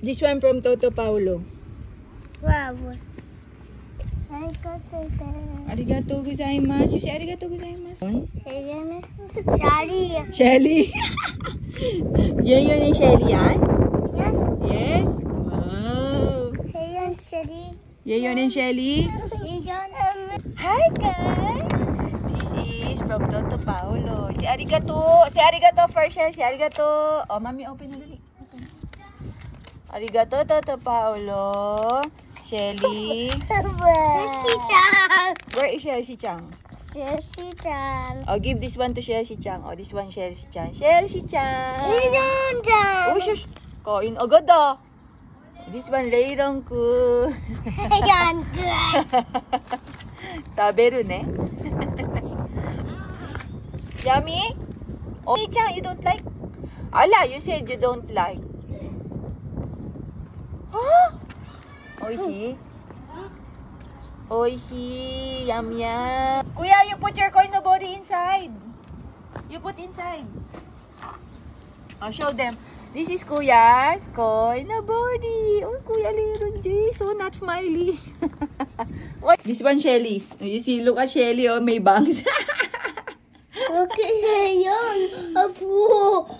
This one from Toto Paulo. Wow. Arigatou gozaimasu. You say arigatou gozaimasu. Shelly. Shelly. Yan yun yung Shelly yan? Yes. Yes? Wow. Hey, Shelly. Yan yun yung Shelly? Hi guys! This is from Toto Paulo. Si arigato. Si arigato first siya. Si arigato. Oh, mami, open na dali. Arigato, Toto Paulo. Shelly. Chelsea-chan. Where is Chelsea-chan? Chelsea-chan. Oh, give this one to Chelsea-chan. Oh, this one Chelsea-chan. Chelsea-chan. Chelsea-chan. Oh, shush. Kain agad ah. This one, Reirong-ku. Taberu ne. Yummy? Oh, Chan, you don't like? Ala, you said you don't like. Huh? Oishi? Oishi. Yum, yum. Kuya, you put your koinobori inside. You put inside. I'll show them. This is Kuya's koinobori. Oh, Kuya Leron J. So not smiley. What? This one Shelly's. You see, look at Shelly. Oh, may bangs. Okay, yun. Apo.